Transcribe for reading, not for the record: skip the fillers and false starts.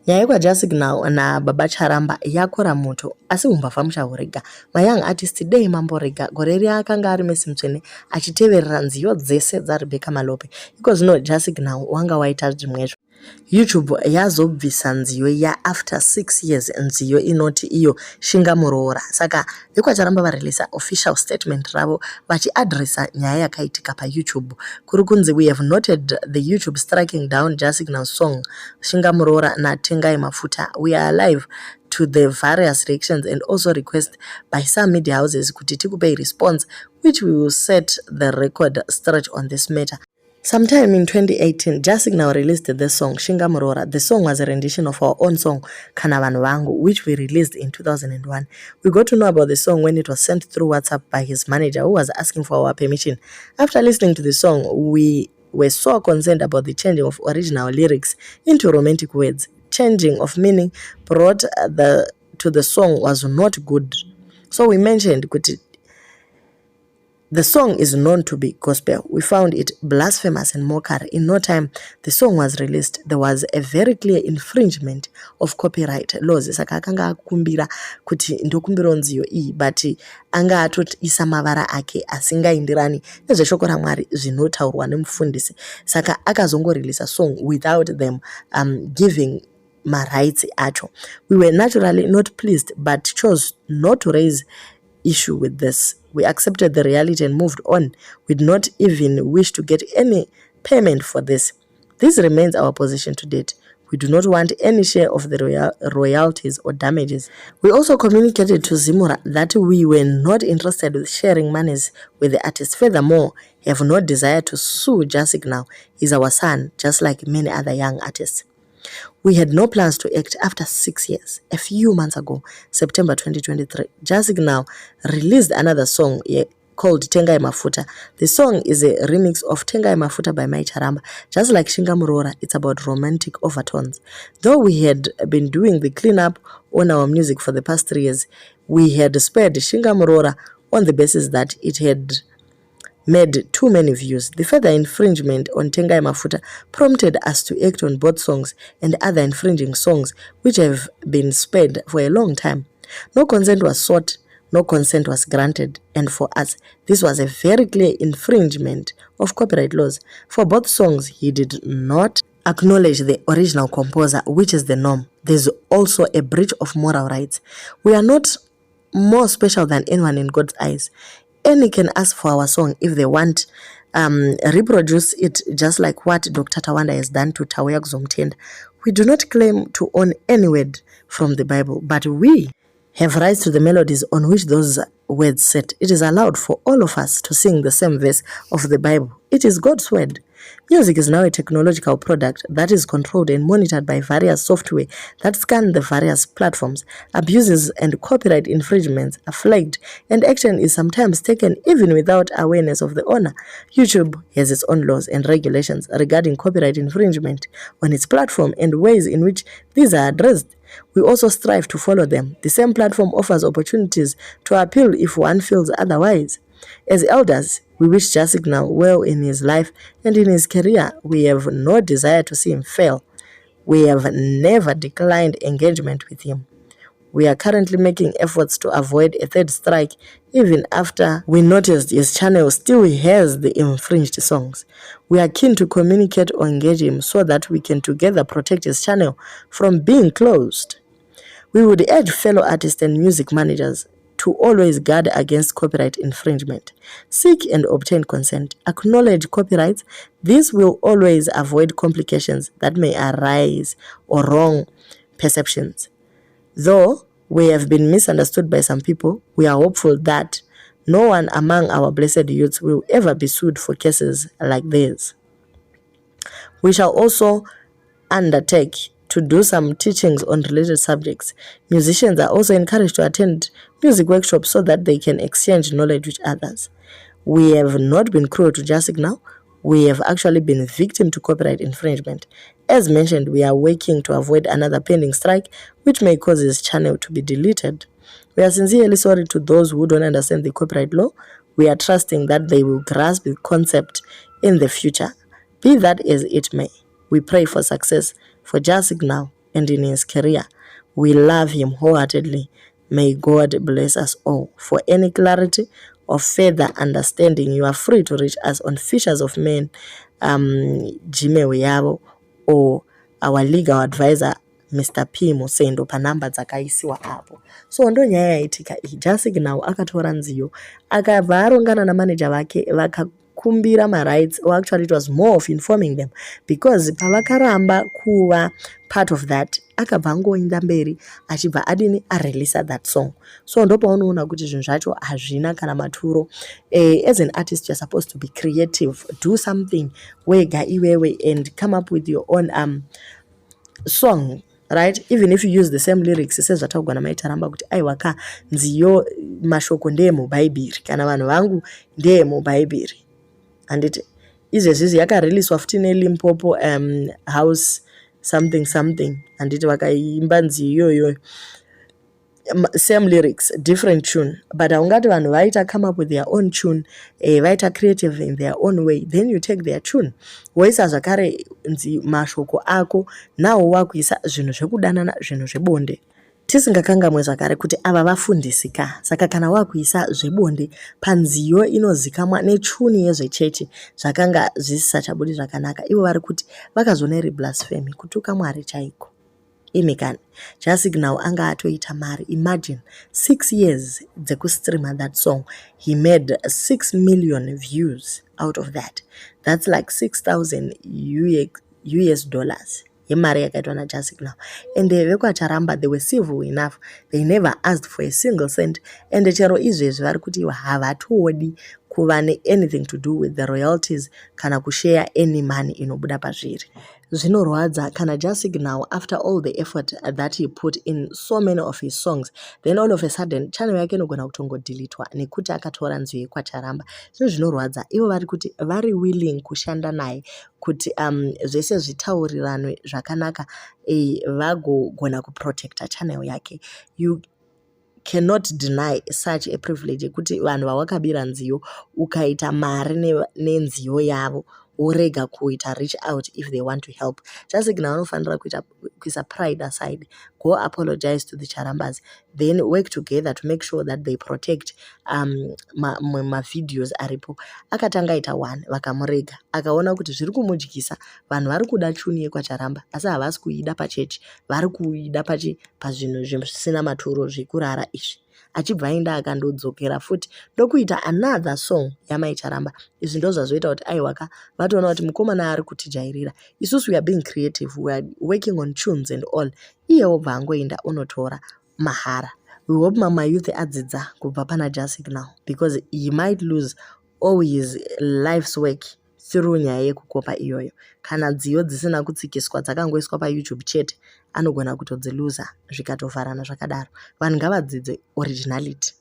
Nyaya kwaJah Signal naBaba Charamba yakora moto asi umbavha muchahurega. Mayoung artist dei mamborega gore ria akanga ari Messi Mutsvene achiteverera nziyo dzese dzaRebecca Malope. Iko zvino Jah Signal wanga waita zvimwezvo. YouTube yazobvisa nziyo after 6 years nziyo inoti iyo shingamuroora. Saka vekwacharamba vareleasa official statement ravo vachiadresa nyaya yakaitika paYouTube. Kuri kunzi, we have noted the YouTube striking down Jah Signal song shingamuroora natengai mafuta. We are alive to the various reactions and also request by some media houses kuti tikupei response, which we will set the record straight on this matter. Sometime in 2018, Jah Signal released the song Shingamuroora. The song was a rendition of our own song Kana Vanhu Vangu, which we released in 2001. We got to know about the song when it was sent through WhatsApp by his manager, who was asking for our permission. After listening to the song, we were so concerned about the changing of original lyrics into romantic words. Changing of meaning brought to the song was not good. So we mentioned the song is known to be gospel. We found it blasphemous and mockery. In no time, the song was released. There was a very clear infringement of copyright laws. Saka akanga akumbira kuti ndokumbira nziyo iyi, but anga atoti isa mavara ake asingaindirani nezveshoko raMwari zvinotaurwa nemufundisi. Saka akazongoreleasa song without them giving my rights acho. We were naturally not pleased, but chose not to raise issue with this. We accepted the reality and moved on. We did not even wish to get any payment for this. This remains our position to date. We do not want any share of the royalties or damages. We also communicated to Zimura that we were not interested in sharing monies with the artist. Furthermore, we have no desire to sue Jah Signal. He is our son, just like many other young artists. We had no plans to act after 6 years. A few months ago, September 2023, Jah Signal released another song called Tengai Mafuta. The song is a remix of Tengai Mafuta by Mrs Charamba. Just like Shingamuroora, it's about romantic overtones. Though we had been doing the cleanup on our music for the past 3 years, we had spared Shingamuroora on the basis that it had made too many views. The further infringement on Tengai Mafuta prompted us to act on both songs and other infringing songs which have been spared for a long time. No consent was sought, no consent was granted, and for us, this was a very clear infringement of copyright laws. For both songs, he did not acknowledge the original composer, which is the norm. There's also a breach of moral rights. We are not more special than anyone in God's eyes. Any can ask for our song if they want, reproduce it just like what Dr. Tawanda has done to Tawaya Zomtenda. We do not claim to own any word from the Bible, but we have rights to the melodies on which those words set. It is allowed for all of us to sing the same verse of the Bible. It is God's word. Music is now a technological product that is controlled and monitored by various software that scan the various platforms. Abuses and copyright infringements are flagged, and action is sometimes taken even without awareness of the owner. YouTube has its own laws and regulations regarding copyright infringement on its platform and ways in which these are addressed. We also strive to follow them. The same platform offers opportunities to appeal if one feels otherwise. As elders, we wish Jah Signal well in his life and in his career. We have no desire to see him fail. We have never declined engagement with him. We are currently making efforts to avoid a third strike even after we noticed his channel still has the infringed songs. We are keen to communicate or engage him so that we can together protect his channel from being closed. We would urge fellow artists and music managers to always guard against copyright infringement. Seek and obtain consent. Acknowledge copyrights. This will always avoid complications that may arise or wrong perceptions. Though we have been misunderstood by some people, we are hopeful that no one among our blessed youths will ever be sued for cases like this. We shall also undertake to do some teachings on related subjects. Musicians are also encouraged to attend music workshops so that they can exchange knowledge with others. We have not been cruel to Jah Signal. We have actually been victim to copyright infringement. As mentioned, we are working to avoid another pending strike which may cause his channel to be deleted. We are sincerely sorry to those who don't understand the copyright law. We are trusting that they will grasp the concept in the future. Be that as it may, we pray for success for Jah Signal and in his career. We love him wholeheartedly. May God bless us all. For any clarity or further understanding, you are free to reach us on Fishers of Men, Gmail yavo, or our legal advisor, Mr. P. Musendo, panamba dzakaisiwa apo. So ndo nyaya yaitika iyi. Jah Signal akatora nziyo akabva arongana namanager vake vakakumbira marights. Well, actually it was more of informing them, because pavakaramba kuva part of that akabva angoenda mberi achibva adini areleasa that song. So ndo paunoona kuti zvinhu zvacho hazvina kana maturo. As an artist, you're supposed to be creative, do something wega iwewe and come up with your own song, right? Even if you use the same lyrics, sezvataugwa naMai kuti aiwa ka nziyo mashoko ndeemubhaibheri kana vanhu vangu ndeemubhaibheri. Handiti izvezvizvi yakareleaswa futi neLimpopo house something something, handiti vakaimba nziyo iyoyo, same lyrics, different tune, but haungati vanhu vaita come up with their own tune, vaita creative in their own way, then you take their tune woisa zvakare mashoko ako, nawo wakuisa zvinhu zvekudanana, zvinhu zvebonde. Tisingakangamwe zvakare kuti ava vafundisika, saka kana wakuisa zvebonde panziyo inozikamwa netuni yezvechechi zvakanga zvisisachabudi zvakanaka, ivo vari kuti vakazona iri blasphemy, kutuka Mwari chaiko. Imikani Jah Signal anga atoita mari. Imagine 6 years dzekustreama that song, he made 6 million views out of that. That's like 6,000 US dollars. Yemari yakaitwa naJah Signal. And vekwaCharamba, they were civil enough, they never asked for a single cent. And chero izvezvi vari kuti havatodi kuva anything to do with the royalties kana kushare any money inobuda pazviri. Zvinorwadza kana Jah Signal, after all the effort that he put in so many of his songs, then all of a sudden channel yake inogona kutongodelitwa nekuti akatora nziyo kwaCharamba. Zvinorwadza. Ivo vari kuti vari willing kushanda naye kuti zvese zvitaurirane zvakanaka, vagogona kuprotecta channel yake. You cannot deny such a privilege kuti vanhu vawakabira nziyo ukaita mari nenziyo yavo orega kuita reach out if they want to help. Jah Signal anofanira kuisa pride aside, go apologize to the Charambas, then work together to make sure that they protect videos aripo. Akatanga aita one vakamurega, akaona kuti zviri kumudyisa, vanhu vari kuda tune yekwaCharamba asi havasi kuida pachechi, vari kuida pazvinhu zvisina maturo zvekurara izvi. Achibva aenda akandodzokera futi ndokuita another song yaMai Charamba. Izvi ndo zvazoita kuti aiwaka vatoona kuti mukomana ari kutijairira. Isusu we are being creative, we are working on tunes and all. Iye obva angoenda unotora mahara. We hope mama youth adzidza kubva pana Jah Signal, because he might lose all his life's work through nyaya yekukopa iyoyo. Kana nziyo dzisina kutsikiswa dzakangoiswa paYouTube chete, anogona kutodziluza zvikatofarana zvakadaro. Vanhu ngavadzidze originality.